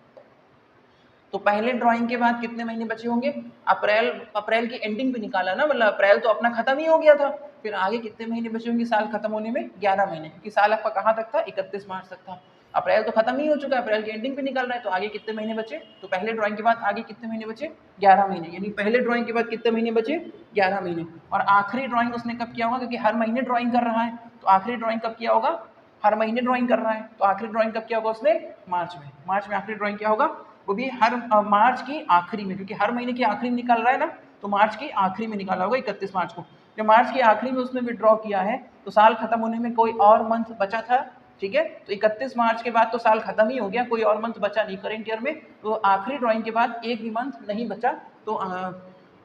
तो पहले ड्राइंग के बाद कितने महीने बचे होंगे? अप्रैल की एंडिंग पे निकाला ना, मतलब अप्रैल तो अपना खत्म ही हो गया था, फिर आगे कितने महीने बचे होंगे साल खत्म होने में? 11 महीने, क्योंकि साल आपका कहाँ तक था? 31 मार्च तक था। अप्रैल तो खत्म ही हो चुका है, अप्रैल की एंडिंग पे निकल रहा है, तो आगे कितने महीने बचे? तो पहले ड्राइंग के बाद आगे कितने महीने बचे? 11 महीने, यानी पहले ड्राइंग के बाद कितने महीने बचे? 11 महीने। और आखिरी ड्राइंग उसने कब किया होगा? क्योंकि हर महीने ड्राइंग कर रहा है, तो आखिरी ड्राइंग कब किया होगा? हर महीने ड्राइंग कर रहा है, तो आखिरी ड्राइंग कब किया होगा उसने? मार्च में। मार्च में आखिरी ड्राइंग क्या होगा? वो भी हर मार्च की आखिरी में, क्योंकि हर महीने की आखिरी में निकाल रहा है ना, तो मार्च की आखिरी में निकाला होगा 31 मार्च को। जब मार्च की आखिरी में उसने विड्रॉ किया है तो साल खत्म होने में कोई और मंथ बचा था, ठीक है, तो 31 मार्च के बाद तो साल खत्म ही हो गया, कोई और मंथ बचा नहीं करेंट ईयर में, तो आखिरी ड्राइंग के बाद एक भी मंथ नहीं बचा, तो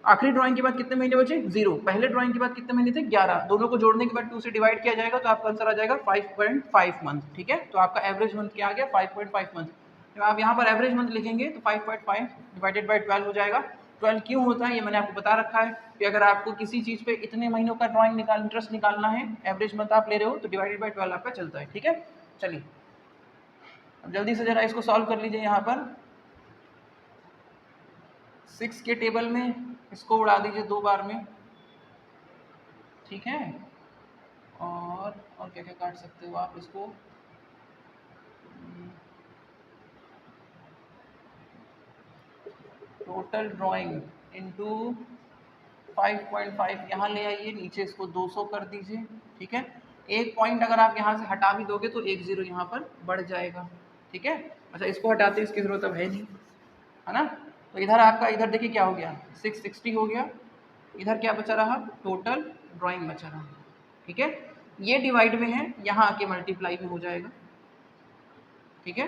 आखिरी ड्राइंग के बाद कितने महीने बचे? 0। पहले ड्राइंग के बाद कितने महीने थे? 11। दोनों को जोड़ने के बाद 2 से डिवाइड किया जाएगा तो आपका आंसर आ जाएगा 5.5 मंथ। ठीक है, तो आपका एवरेज मंथ क्या आ गया? 5.5 मंथ। जब आप यहाँ पर एवरेज मंथ लिखेंगे तो 5.5 डिवाइडेड बाई 12 हो जाएगा। 12 क्यों होता है ये मैंने आपको बता रखा है कि अगर आपको किसी चीज़ पे इतने महीनों का ड्राइंग इंटरेस्ट निकालना है, एवरेज मंथ आप ले रहे हो तो डिवाइडेड बाई 12 आपका चलता है। ठीक है, चलिए अब जल्दी से जरा इसको सॉल्व कर लीजिए। यहाँ पर 6 के टेबल में इसको उड़ा दीजिए 2 बार में, ठीक है, और क्या क्या काट सकते हो आप इसको, टोटल ड्राइंग इनटू 5.5 यहाँ ले आइए, नीचे इसको 200 कर दीजिए। ठीक है, एक पॉइंट अगर आप यहाँ से हटा भी दोगे तो 1 0 यहाँ पर बढ़ जाएगा। ठीक है, अच्छा इसको हटाते इसकी ज़रूरत अब है नहीं, है ना। तो इधर आपका इधर देखिए क्या हो गया, 660 हो गया, इधर क्या बचा रहा, टोटल ड्राइंग बचा रहा। ठीक है, ये डिवाइड में है, यहाँ आके मल्टीप्लाई में हो जाएगा। ठीक है,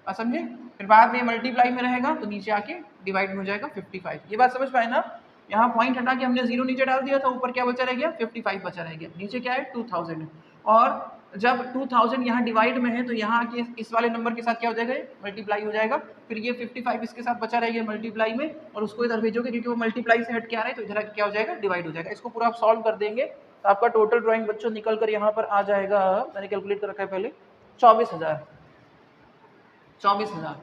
आप समझे। फिर बाद में मल्टीप्लाई में रहेगा तो नीचे आके डिवाइड में हो जाएगा 55। ये बात समझ पाए ना। यहाँ पॉइंट हटा के हमने 0 नीचे डाल दिया था, ऊपर क्या बचा रह गया, 55 बचा रह गया, नीचे क्या है 2000 है। और जब 2000 यहाँ डिवाइड में है तो यहाँ आके इस वाले नंबर के साथ क्या हो जाएगा, मल्टीप्लाई हो जाएगा। फिर ये 55 इसके साथ बचा रहेगा मल्टीप्लाई में, और उसको इधर भेजोगे क्योंकि वो मल्टीप्लाई से हट के आ रहा है, तो इधर आके क्या हो जाएगा, डिवाइड हो जाएगा। इसको पूरा आप सॉल्व कर देंगे तो आपका टोटल ड्राइंग बच्चों निकल कर यहाँ पर आ जाएगा, मैंने कैलकुलेट कर रखा है पहले, 24,000। 24,000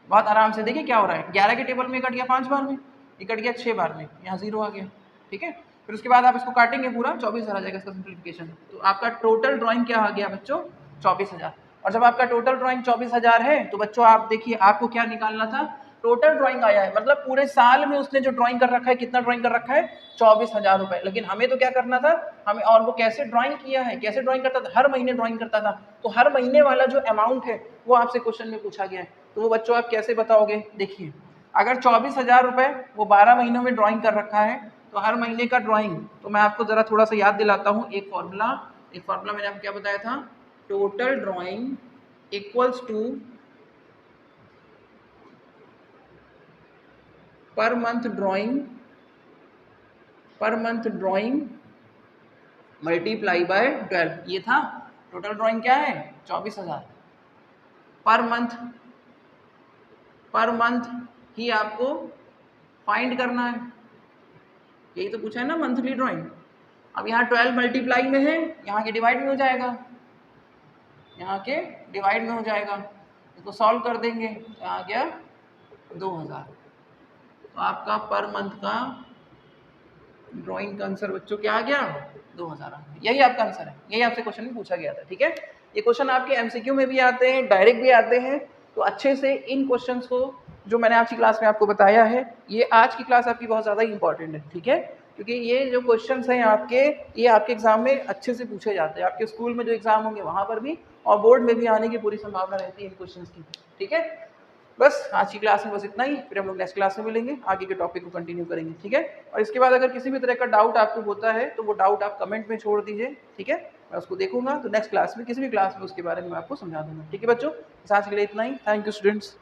बहुत आराम से। देखिए क्या हो रहा है, 11 के टेबल में कट गया 5 बार में, ये कट गया 6 बार में, यहाँ 0 आ गया। ठीक है, फिर उसके बाद आप इसको काटेंगे पूरा 24,000 आ जाएगा इसका सिंप्लीफिकेशन। तो आपका टोटल ड्राइंग क्या आ गया बच्चों, 24,000। और जब आपका टोटल ड्राइंग 24,000 है तो बच्चों आप देखिए आपको क्या निकालना था, टोटल ड्राइंग आया है, मतलब पूरे साल में उसने जो ड्राइंग कर रखा है, कितना ड्राइंग कर रखा है, 24,000 रुपए। लेकिन हमें तो क्या करना था, हमें, और वो कैसे ड्राइंग किया है, कैसे ड्राइंग करता था, हर महीने ड्राइंग करता था। तो हर महीने वाला जो अमाउंट है वो आपसे क्वेश्चन में पूछा गया है, तो वो बच्चों आप कैसे बताओगे। देखिए अगर 24,000 रुपए वो 12 महीनों में ड्राइंग कर रखा है तो हर महीने का ड्राइंग, तो मैं आपको जरा थोड़ा सा याद दिलाता हूँ एक फॉर्मूला मैंने आपको क्या बताया था, total drawing equals to per month drawing multiply by 12। ये था टोटल ड्राइंग क्या है, 24,000 पर मंथ ही आपको फाइंड करना है, यही तो पूछा है ना मंथली ड्राइंग। अब यहाँ 12 मल्टीप्लाई में है, यहाँ के डिवाइड में हो जाएगा, यहाँ के डिवाइड में हो जाएगा, इसको सॉल्व कर देंगे, यहाँ गया 2000। तो आपका पर मंथ का ड्राइंग का आंसर बच्चों क्या आ गया, 2000 आ गया। यही आपका आंसर है, यही आपसे क्वेश्चन में पूछा गया था। ठीक है, ये क्वेश्चन आपके एमसीक्यू में भी आते हैं, डायरेक्ट भी आते हैं। तो अच्छे से इन क्वेश्चंस को जो मैंने आज की क्लास में आपको बताया है, ये आज की क्लास आपकी बहुत ज़्यादा इंपॉर्टेंट है। ठीक है, क्योंकि ये जो क्वेश्चंस हैं आपके, ये आपके एग्जाम में अच्छे से पूछे जाते हैं, आपके स्कूल में जो एग्जाम होंगे वहाँ पर भी, और बोर्ड में भी आने की पूरी संभावना रहती है इन क्वेश्चंस की। ठीक है, बस आज की क्लास में बस इतना ही, फिर हम लोग नेक्स्ट क्लास में मिलेंगे, आगे के टॉपिक को कंटिन्यू करेंगे। ठीक है, और इसके बाद अगर किसी भी तरह का डाउट आपको होता है तो वो डाउट आप कमेंट में छोड़ दीजिए। ठीक है, मैं उसको देखूंगा, तो नेक्स्ट क्लास में, किसी भी क्लास में उसके बारे में मैं आपको समझा दूंगा। ठीक है बच्चों, आज के लिए इतना ही। Thank you students.